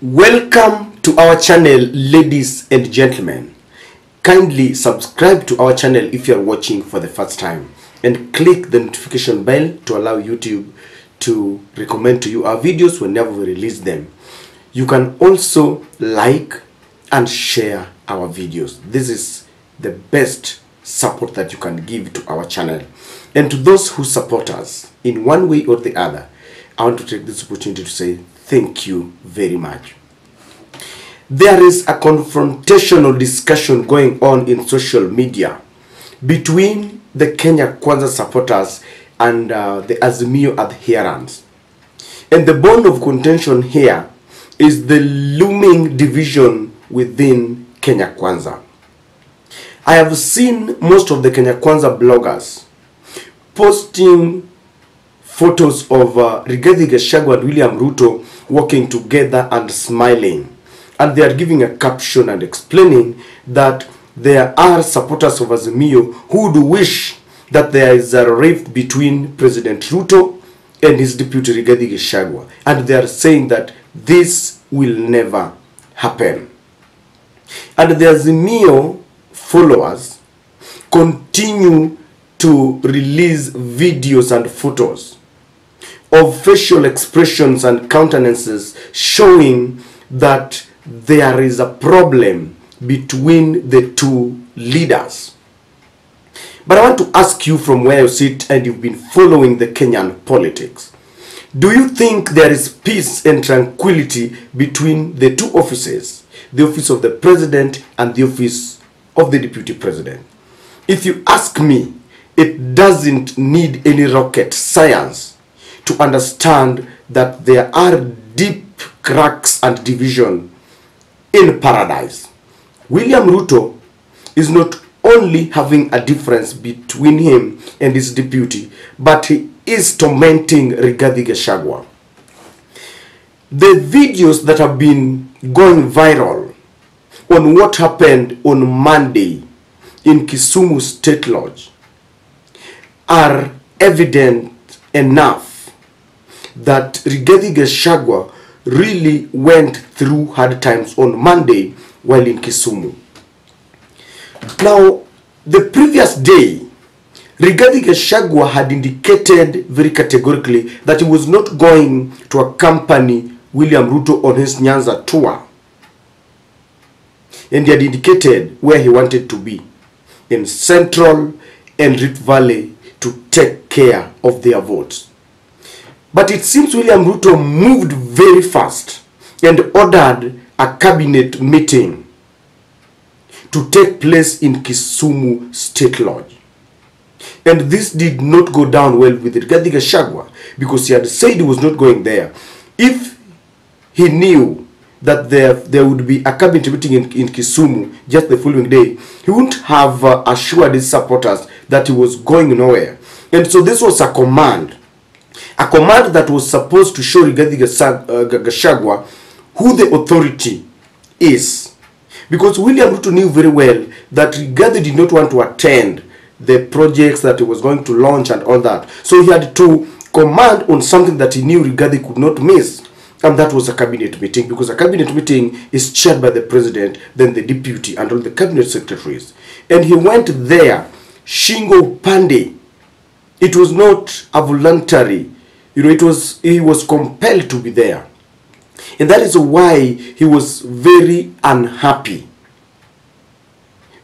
Welcome to our channel, ladies and gentlemen. Kindly subscribe to our channel if you are watching for the first time and click the notification bell to allow YouTube to recommend to you our videos whenever we release them. You can also like and share our videos. This is the best support that you can give to our channel. And to those who support us in one way or the other, I want to take this opportunity to say thank you very much. There is a confrontational discussion going on in social media between the Kenya Kwanza supporters and the Azimio adherents. And the bone of contention here is the looming division within Kenya Kwanza. I have seen most of the Kenya Kwanza bloggers posting photos of Rigathi Gachagua and William Ruto walking together and smiling. And they are giving a caption and explaining that there are supporters of Azimio who do wish that there is a rift between President Ruto and his deputy Rigathi Gachagua. And they are saying that this will never happen. And the Azimio followers continue to release videos and photos of facial expressions and countenances showing that there is a problem between the two leaders. But I want to ask you from where you sit and you've been following the Kenyan politics. Do you think there is peace and tranquility between the two offices, the office of the president and the office of the deputy president? If you ask me, it doesn't need any rocket science to understand that there are deep cracks and division in paradise. William Ruto is not only having a difference between him and his deputy, but he is tormenting Rigathi Gachagua. The videos that have been going viral on what happened on Monday in Kisumu Statelodge are evident enough that Rigathi Gachagua really went through hard times on Monday while in Kisumu. Now, the previous day, Rigathi Gachagua had indicated very categorically that he was not going to accompany William Ruto on his Nyanza tour. And he had indicated where he wanted to be, in Central and Rift Valley, to take care of their votes. But it seems William Ruto moved very fast and ordered a cabinet meeting to take place in Kisumu Statelodge. And this did not go down well with Rigathi Gachagua because he had said he was not going there. If he knew that there would be a cabinet meeting in Kisumu just the following day, he wouldn't have assured his supporters that he was going nowhere. And so this was a command that was supposed to show Rigathi Gachagua who the authority is. Because William Ruto knew very well that Rigathi did not want to attend the projects that he was going to launch and all that. So he had to command on something that he knew Rigathi could not miss. And that was a cabinet meeting, because a cabinet meeting is chaired by the president, then the deputy, and all the cabinet secretaries. And he went there, Shingo Pande. It was not a voluntary, he was compelled to be there. And that is why he was very unhappy.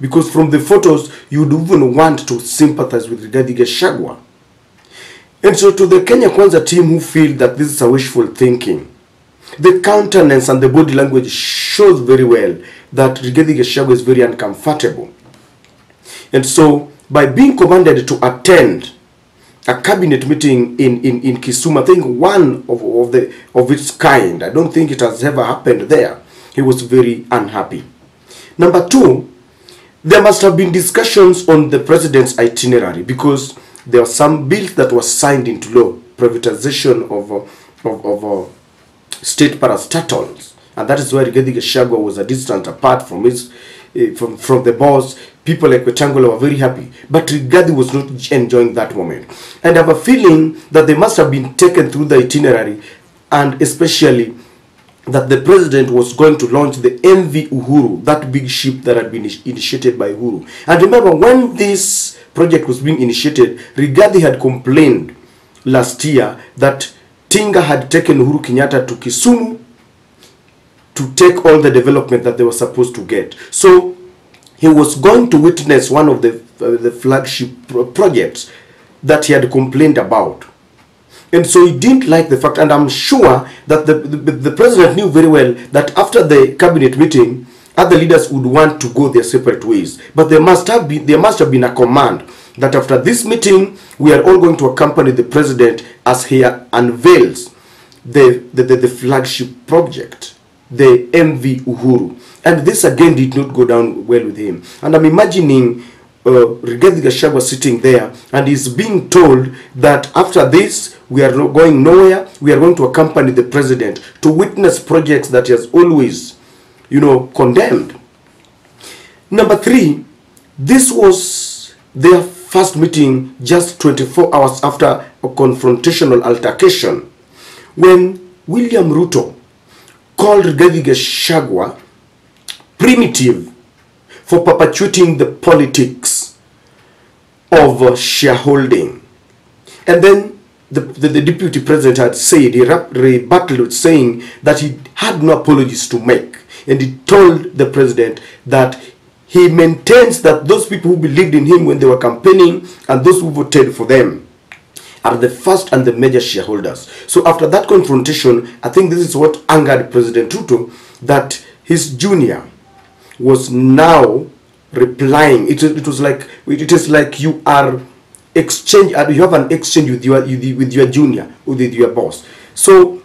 Because from the photos, you would even want to sympathize with Rigathi Gachagua. And so to the Kenya Kwanza team who feel that this is a wishful thinking, the countenance and the body language shows very well that Rigathi Gachagua is very uncomfortable. And so by being commanded to attend a cabinet meeting in Kisumu, I think one of its kind, I don't think it has ever happened there, he was very unhappy. Number two, there must have been discussions on the president's itinerary, because there were some bills that were signed into law, privatization of state parastatals, and that is why Rigathi Gachagua was a distance apart from from the boss. People like Wetangula were very happy, but Rigathi was not enjoying that moment. And I have a feeling that they must have been taken through the itinerary, and especially that the president was going to launch the MV Uhuru, that big ship that had been initiated by Uhuru. And remember, when this project was being initiated, Rigathi had complained last year that Tinga had taken Uhuru Kenyatta to Kisumu to take all the development that they were supposed to get. So he was going to witness one of the flagship projects that he had complained about. And so he didn't like the fact, and I'm sure that the president knew very well that after the cabinet meeting, other leaders would want to go their separate ways. But there must have been a command that after this meeting, we are all going to accompany the president as he unveils the flagship project, the MV Uhuru. And this again did not go down well with him. And I'm imagining Rigathi Gachagua sitting there, and he's being told that after this, we are not going nowhere. We are going to accompany the president to witness projects that he has always, condemned. Number 3, this was their first meeting just 24 hours after a confrontational altercation, when William Ruto called Rigathi Gachagua primitive for perpetuating the politics of shareholding. And then the deputy president had said, he rebutted with saying that he had no apologies to make. And he told the president that he maintains that those people who believed in him when they were campaigning and those who voted for them are the first and the major shareholders. So after that confrontation, I think this is what angered President Ruto, that his junior was now replying. It is like you are you have an exchange with your junior, with your boss. So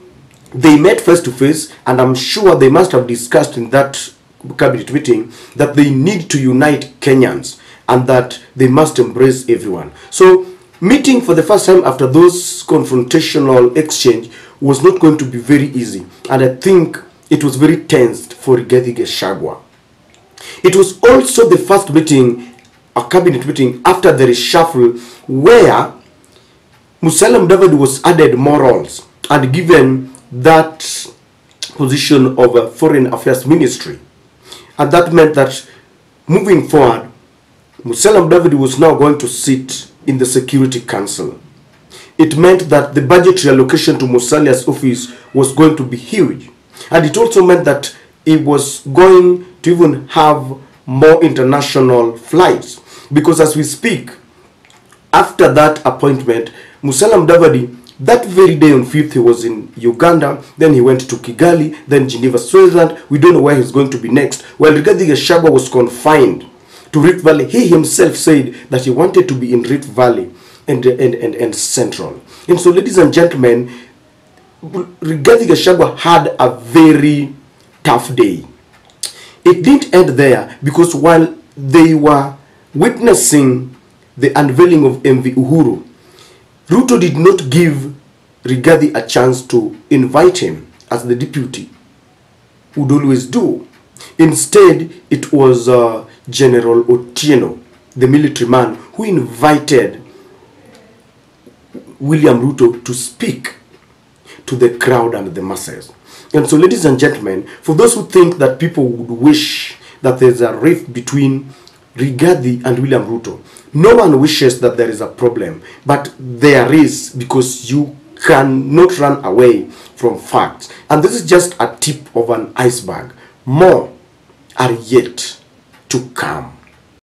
they met face to face, and I'm sure they must have discussed in that cabinet meeting that they need to unite Kenyans and that they must embrace everyone. So meeting for the first time after those confrontational exchange was not going to be very easy, and I think it was very tense for Rigathi Gachagua. It was also the first meeting, a cabinet meeting, after the reshuffle, where Musalia Mudavadi was added more roles and given that position of a foreign affairs ministry. And that meant that moving forward, Musalia Mudavadi was now going to sit in the Security Council. It meant that the budgetary allocation to Musalia's office was going to be huge. And it also meant that it was going to even have more international flights. Because as we speak, after that appointment, Musalia Mudavadi, that very day on 5th, he was in Uganda, then he went to Kigali, then Geneva, Switzerland. We don't know where he's going to be next. While Rigathi Gachagua was confined to Rift Valley, he himself said that he wanted to be in Rift Valley and Central. And so, ladies and gentlemen, Rigathi Gachagua had a very tough day. It didn't end there, because while they were witnessing the unveiling of MV Uhuru, Ruto did not give Rigathi a chance to invite him, as the deputy would always do. Instead, it was General Otieno, the military man, who invited William Ruto to speak to the crowd and the masses. And so, ladies and gentlemen, for those who think that people would wish that there's a rift between Rigathi and William Ruto, no one wishes that there is a problem, but there is, because you cannot run away from facts. And this is just a tip of an iceberg. More are yet to come.